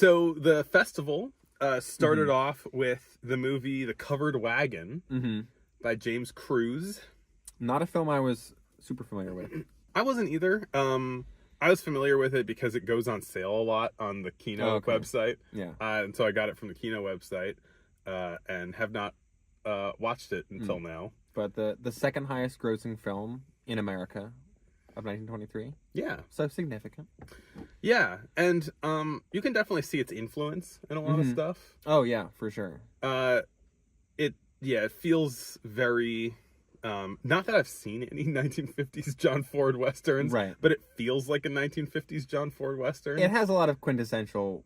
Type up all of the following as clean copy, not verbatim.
So the festival started off with the movie The Covered Wagon by James Cruise. Not a film I was super familiar with. I wasn't either. I was familiar with it because it goes on sale a lot on the Kino website. Yeah. And so I got it from the Kino website and have not watched it until now. But the second highest grossing film in America of 1923. Yeah. So significant. Yeah. And you can definitely see its influence in a lot of stuff. Oh, yeah, for sure. It feels very... not that I've seen any 1950s John Ford Westerns, right? But it feels like a 1950s John Ford Western. It has a lot of quintessential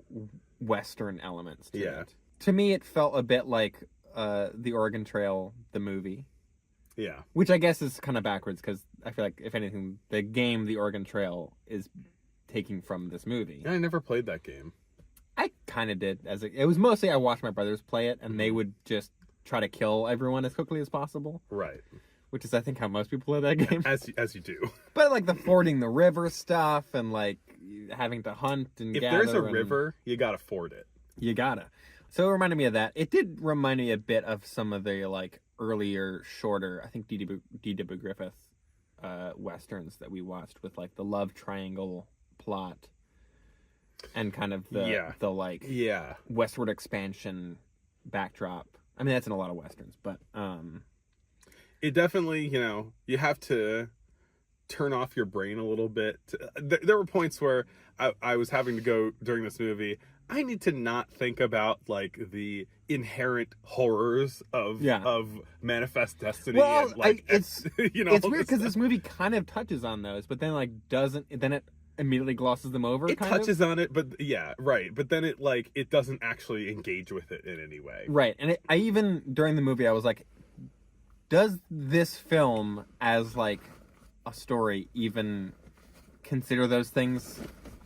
Western elements to it. To me, it felt a bit like The Oregon Trail, the movie. Yeah. Which I guess is kind of backwards, because I feel like, if anything, the game The Oregon Trail is taking from this movie. I never played that game. I kind of did. It was mostly I watched my brothers play it, and they would just try to kill everyone as quickly as possible. Right. Which is, I think, how most people play that game. As you do. But, like, the fording the river stuff and, like, having to hunt and gather. If there's a river, you gotta ford it. You gotta. So it reminded me of that. It did remind me a bit of some of the, like, earlier, shorter, I think D.W. Griffith Westerns that we watched with, like, the love triangle plot and kind of the westward expansion backdrop. I mean, that's in a lot of Westerns, but... It definitely, you have to turn off your brain a little bit. There were points where I was having to go during this movie. I need to not think about, like, the inherent horrors of Manifest Destiny. Well, and, like, it's weird because this movie kind of touches on those, but then, like, then it immediately glosses them over. It touches on it, but yeah, right. But then it doesn't actually engage with it in any way. Right, and I even during the movie I was like, does this film as, like, a story even consider those things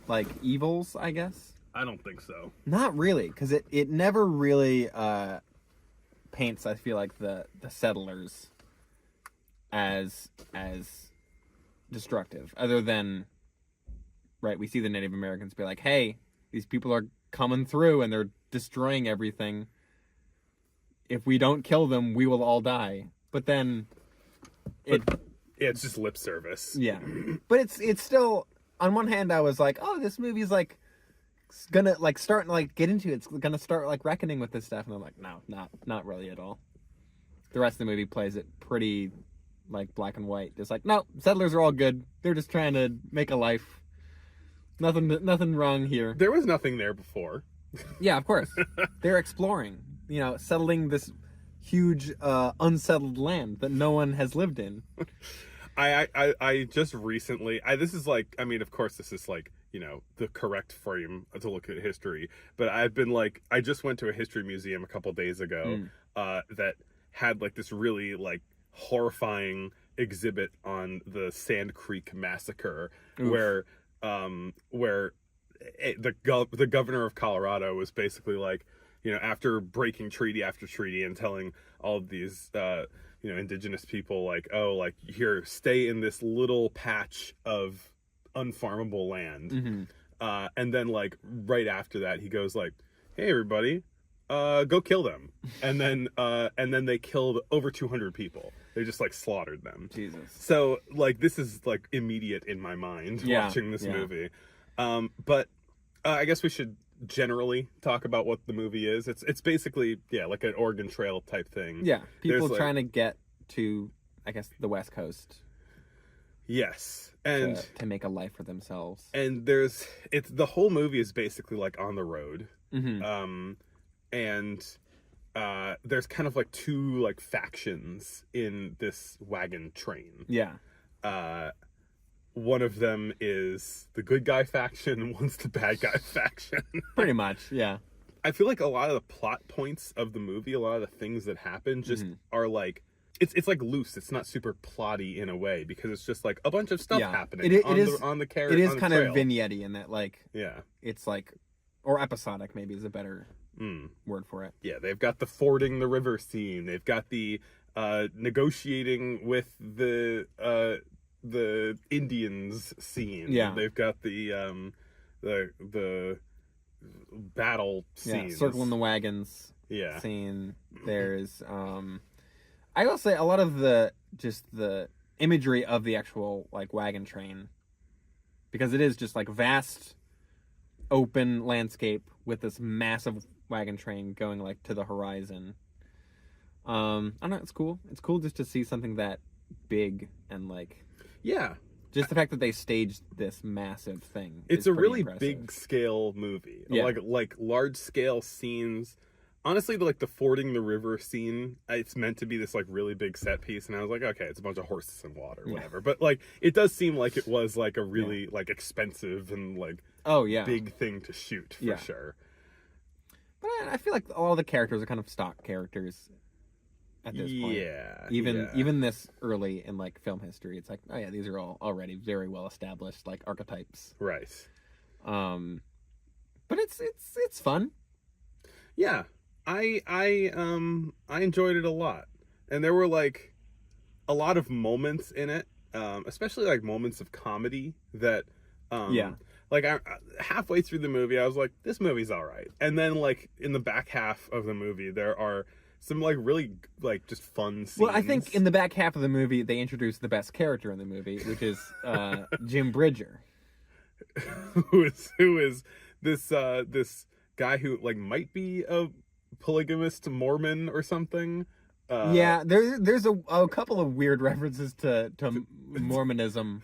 like evils, I guess? I don't think so. Not really, because it never really paints, I feel like, the settlers as destructive, other than, right, we see the Native Americans be like, hey, these people are coming through and they're destroying everything. If we don't kill them, we will all die. But then it's just lip service. Yeah. But it's still, on one hand I was like, oh, this movie's like gonna like start like get into it. It's gonna start like reckoning with this stuff, and I'm like, no, not really at all. The rest of the movie plays it pretty like black and white. Just like, no, settlers are all good. They're just trying to make a life. Nothing wrong here. There was nothing there before. Yeah, of course. They're exploring, settling this huge unsettled land that no one has lived in. I just recently, this is like, I mean, of course this is like, the correct frame to look at history, but I've been like, I just went to a history museum a couple days ago that had like this really like horrifying exhibit on the Sand Creek massacre. Oof. where the governor of Colorado was basically like, after breaking treaty after treaty and telling all of these, indigenous people, like, oh, like, here, stay in this little patch of unfarmable land. And then, like, right after that, he goes like, hey, everybody, go kill them. And then they killed over 200 people. They just, like, slaughtered them. Jesus. So, like, this is, like, immediate in my mind watching this movie. But I guess we should generally talk about what the movie is. It's basically, like an Oregon Trail type thing. Yeah, people trying to get to, I guess, the West Coast. Yes, and to make a life for themselves. And the whole movie is basically like on the road. And there's kind of like two like factions in this wagon train. Yeah. One of them is the good guy faction, and one's the bad guy faction. Pretty much, yeah. I feel like a lot of the plot points of the movie, a lot of the things that happen just are like, it's like loose. It's not super plotty in a way, because it's just like a bunch of stuff happening on the character. It is kind of vignette-y in that, like, yeah, it's like, or episodic maybe is a better word for it. Yeah, they've got the fording the river scene. They've got the negotiating with the Indians scene. Yeah. They've got the battle scenes. circling the wagons. Yeah. Scene. There's I will say a lot of the imagery of the actual like wagon train, because it is just like vast open landscape with this massive wagon train going like to the horizon. I don't know, it's cool. It's cool just to see something that big and like Yeah. just the fact that they staged this massive thing. It's is a pretty really impressive. big scale movie. Yeah. Like large scale scenes. Honestly, like the fording the river scene, it's meant to be this like really big set piece, and I was like, okay, it's a bunch of horses in water, Yeah. whatever. But like, it does seem like it was like a really like expensive and like big thing to shoot for sure. But I feel like all the characters are kind of stock characters at this point. Yeah. Even this early in like film history, it's like, oh yeah, these are all already very well established like archetypes. Right. But it's fun. Yeah. I enjoyed it a lot. And there were like a lot of moments in it, especially like moments of comedy that like halfway through the movie I was like, this movie's all right. And then like in the back half of the movie there are some like really like just fun scenes. Well, I think in the back half of the movie they introduced the best character in the movie, which is Jim Bridger. who is this guy who like might be a polygamist Mormon or something. There's a couple of weird references to Mormonism,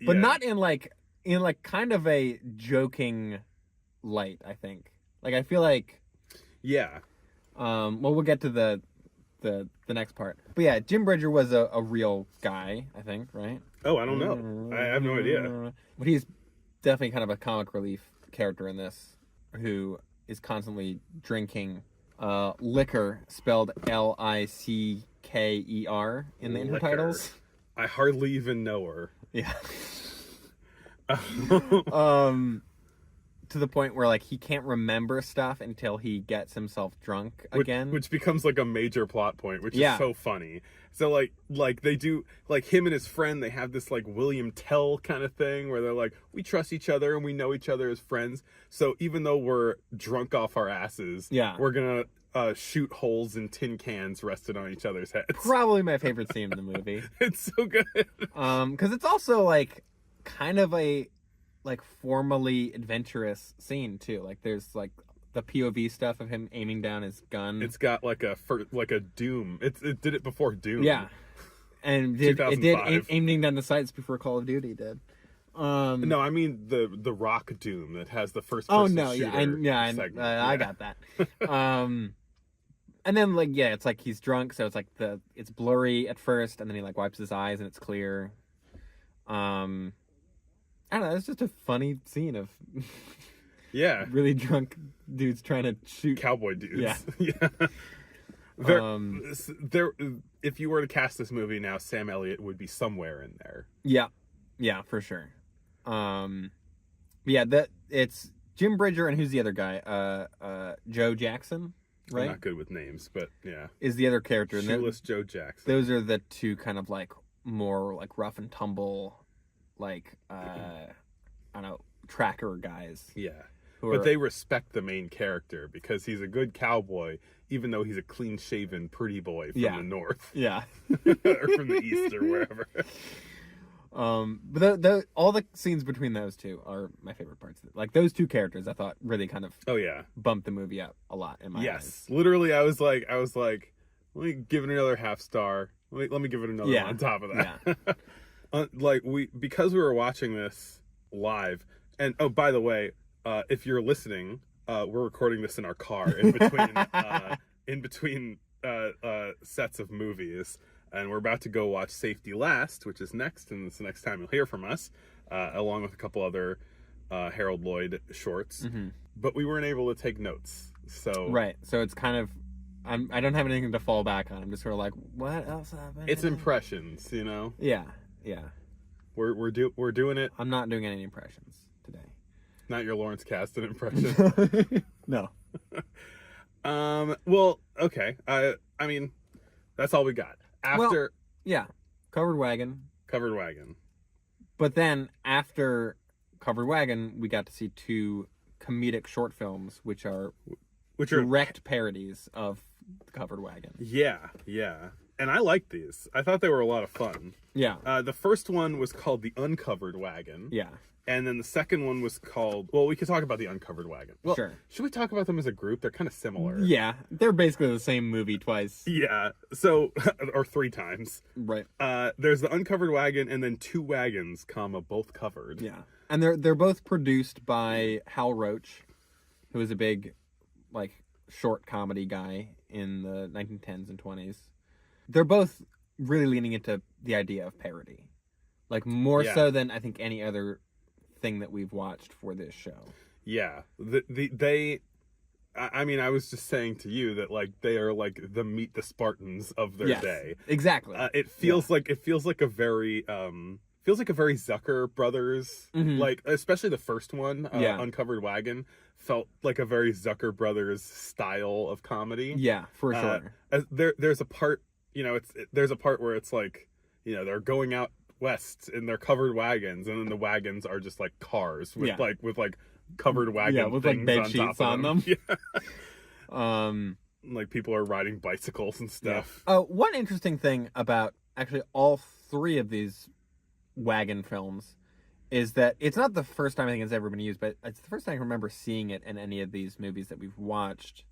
but not in like kind of a joking light. I think like I feel like well, we'll get to the next part, but yeah, Jim Bridger was a real guy, I think, right? Oh, I don't know. I have no idea. But he's definitely kind of a comic relief character in this, who is constantly drinking liquor, spelled Licker in the intertitles. I hardly even know her. Yeah. To the point where like he can't remember stuff until he gets himself drunk again, which becomes like a major plot point, which is so funny. So like they do, like him and his friend, they have this like William Tell kind of thing where they're like, we trust each other and we know each other as friends, so even though we're drunk off our asses, we're gonna shoot holes in tin cans rested on each other's heads. Probably my favorite scene in the movie. It's so good. Because it's also like kind of a like formally adventurous scene too. Like there's like the POV stuff of him aiming down his gun. It's got like a Doom. It did it before Doom. Yeah, and it did aiming down the sights before Call of Duty did. No, I mean the Rock Doom that has the first. Oh no, shooter I got that. And then like it's like he's drunk, so it's like it's blurry at first, and then he like wipes his eyes and it's clear. I don't know, it's just a funny scene of really drunk dudes trying to shoot cowboy dudes. Yeah. There if you were to cast this movie now, Sam Elliott would be somewhere in there. Yeah, for sure. It's Jim Bridger, and who's the other guy? Joe Jackson, right? I'm not good with names, but yeah. Is the other character. Shoeless Joe Jackson. Those are the two kind of like more like rough and tumble, like I don't know, tracker guys. Yeah. But they respect the main character because he's a good cowboy, even though he's a clean-shaven pretty boy from the north. Yeah. Or from the east or wherever. But all the scenes between those two are my favorite parts. Like those two characters, I thought really kind of bumped the movie up a lot in my eyes. Literally, I was like, let me give it another half star. Let me give it another one on top of that. Yeah. Because we were watching this live, and oh, by the way, if you're listening, we're recording this in our car in between sets of movies. And we're about to go watch Safety Last, which is next, and it's the next time you'll hear from us, along with a couple other Harold Lloyd shorts. Mm-hmm. But we weren't able to take notes, so so it's kind of I don't have anything to fall back on. I'm just sort of like, what else happened? It's impressions, you know. Yeah. We're doing it. I'm not doing any impressions today. Not your Lawrence Kasdan impression. No. Well, okay. I mean, that's all we got. After Covered Wagon. Covered Wagon. But then after Covered Wagon, we got to see two comedic short films, which are which are direct parodies of the Covered Wagon. yeah, and I like these. I thought they were a lot of fun. Yeah, The first one was called the Uncovered Wagon. yeah. And then the second one was called... Well, we could talk about the Uncovered Wagon. Well, Sure. Should we talk about them as a group? They're kind of similar. Yeah, they're basically the same movie twice. Yeah. So, or 3 times. Right. There's the Uncovered Wagon and then 2 Wagons, comma, both covered. Yeah. And they're both produced by Hal Roach, who was a big, like, short comedy guy in the 1910s and 20s. They're both really leaning into the idea of parody. Like, more so than I think any other thing that we've watched for this show. Yeah. I mean, I was just saying to you that, like, they are like the Meet the Spartans of their day. Exactly. It feels like a very Zucker Brothers, like, especially the first one, Uncovered Wagon, felt like a very Zucker Brothers style of comedy. Yeah, for sure. There's a part, there's a part where it's like, they're going out west in their covered wagons, and then the wagons are just like cars with like covered wagon with things like bed on sheets top on of them. Yeah. Like people are riding bicycles and stuff. One interesting thing about actually all 3 of these wagon films is that it's not the first time I think it's ever been used, but it's the first time I can remember seeing it in any of these movies that we've watched,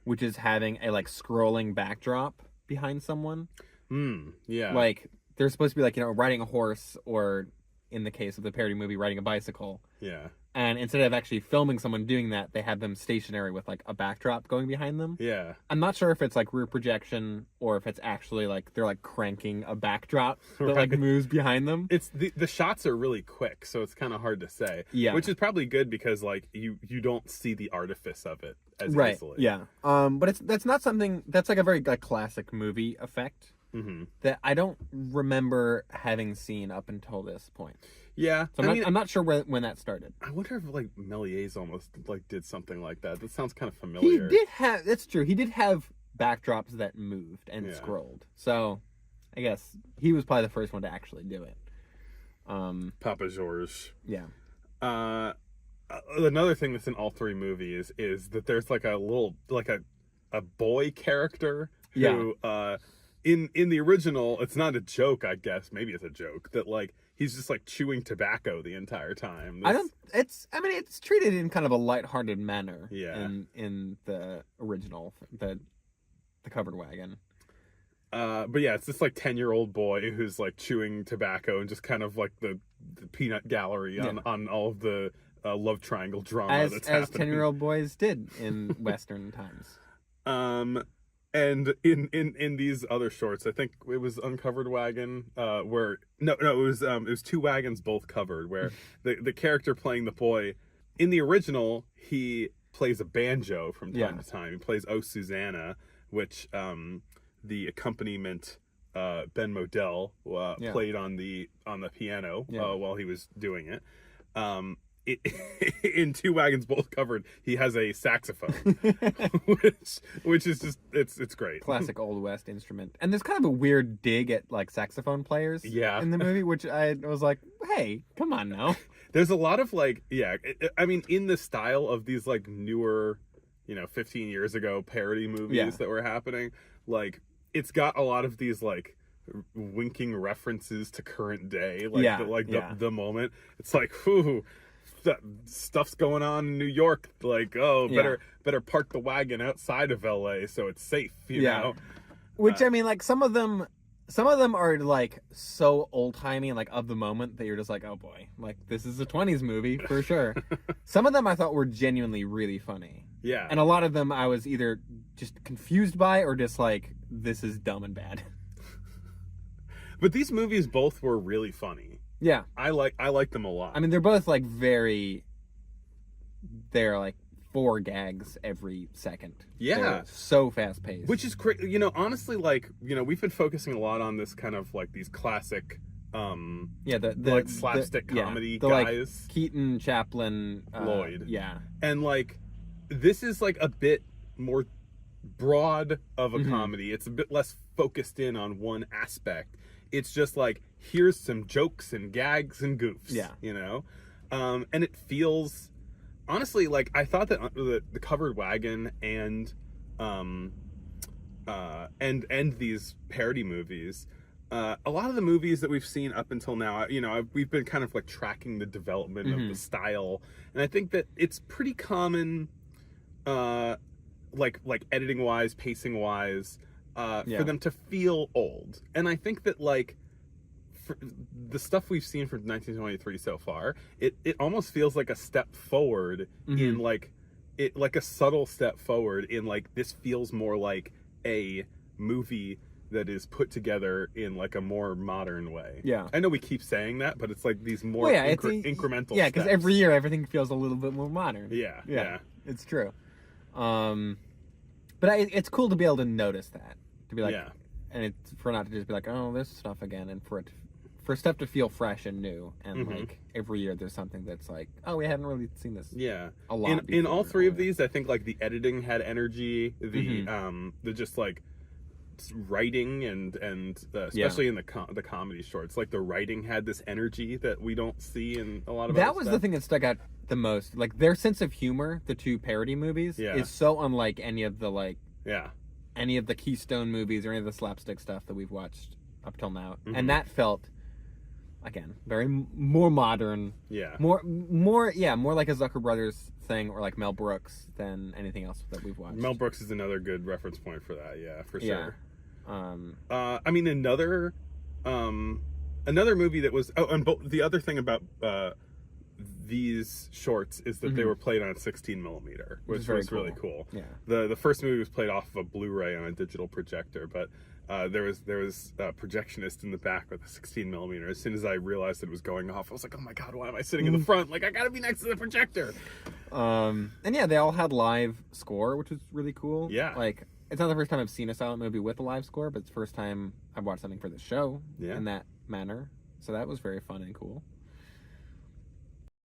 which is having a like scrolling backdrop behind someone. Yeah. Like they're supposed to be like, riding a horse, or in the case of the parody movie, riding a bicycle. Yeah. And instead of actually filming someone doing that, they have them stationary with like a backdrop going behind them. Yeah. I'm not sure if it's like rear projection or if it's actually like they're like cranking a backdrop that like moves behind them. It's the shots are really quick, so it's kind of hard to say. Yeah. Which is probably good because like you don't see the artifice of it as easily. Yeah. But that's not something that's like a very like classic movie effect. That I don't remember having seen up until this point. Yeah, so I'm not sure when that started. I wonder if like Méliès almost like did something like that. That sounds kind of familiar. He did have. That's true. He did have backdrops that moved and scrolled. So I guess he was probably the first one to actually do it. Papa Georges. Yeah. Another thing that's in all 3 movies is that there's like a little like a boy character who in the original, it's not a joke, I guess. Maybe it's a joke that like he's just like chewing tobacco the entire time. It's treated in kind of a lighthearted manner. Yeah. In the original, the Covered Wagon. But yeah, it's this like 10-year-old boy who's like chewing tobacco and just kind of like the peanut gallery on all of the love triangle drama that's happening. As 10-year-old boys did in Western times. And in these other shorts, I think it was Uncovered Wagon, where it was 2 wagons both covered, where the character playing the boy in the original, he plays a banjo from time to time. He plays "Oh Susanna," which the accompaniment Ben Modell played on the piano while he was doing it. In 2 wagons both covered, he has a saxophone, which is just it's great. Classic Old West instrument. And there's kind of a weird dig at like saxophone players in the movie, which I was like, hey, come on now. There's a lot of like, I mean, in the style of these like newer, 15 years ago parody movies that were happening, like it's got a lot of these like winking references to current day, like the moment. It's like, whew, stuff's going on in New York, like better park the wagon outside of LA so it's safe, you know. Which I mean, like some of them are like so old-timey and like of the moment that you're just like, oh boy, like this is a 20s movie for sure. Some of them I thought were genuinely really funny. Yeah. And a lot of them I was either just confused by or just like, this is dumb and bad. But these movies both were really funny. Yeah. I like them a lot. I mean, they're both like they're like 4 gags every second. Yeah. They're so fast paced. Which is great. Honestly, like, we've been focusing a lot on this kind of like these classic the like slapstick comedy the, guys. Like Keaton, Chaplin, Lloyd. Yeah. And like this is like a bit more broad of a comedy. It's a bit less focused in on one aspect. It's just like, here's some jokes and gags and goofs. Yeah. And it feels honestly, like, I thought that the Covered Wagon and these parody movies, a lot of the movies that we've seen up until now, we've been kind of like tracking the development of the style, and I think that it's pretty common, like editing wise, pacing wise, for them to feel old. And I think that, like, for the stuff we've seen from 1923 so far, it almost feels like a step forward in like a subtle step forward in, like, this feels more like a movie that is put together in, like, a more modern way. Yeah. I know we keep saying that, but it's like these more incremental Yeah, because steps. every year everything feels a little bit more modern. Yeah. It's true. But it's cool to be able to notice that. To be like, and it's for not to just be like, oh, this stuff again, and for stuff to feel fresh and new, and like every year there's something that's like, oh, we haven't really seen this. A lot. In all three of these, I think, like, the editing had energy. The just like writing and especially in the comedy shorts, like, the writing had this energy that we don't see in a lot of that other was stuff. the thing that stuck out the most. Like, their sense of humor, the two parody movies, is so unlike any of the any of the Keystone movies or any of the slapstick stuff that we've watched up till now. And that felt, again, very more modern. More like a Zucker Brothers thing, or like Mel Brooks, than anything else that we've watched. Mel Brooks is another good reference point for that. Yeah, for sure. Yeah. I mean, another movie that was. Oh, and the other thing about these shorts is that they were played on 16 millimeter, which was really cool. Yeah. The first movie was played off of a Blu-ray on a digital projector, but there was a projectionist in the back with a 16 millimeter. As soon as I realized it was going off, I was like, oh my god, why am I sitting in the front? Like, I gotta be next to the projector. And yeah, they all had live score, which was really cool. Yeah. Like, it's not the first time I've seen a silent movie with a live score, but it's the first time I've watched something for the show in that manner. So that was very fun and cool.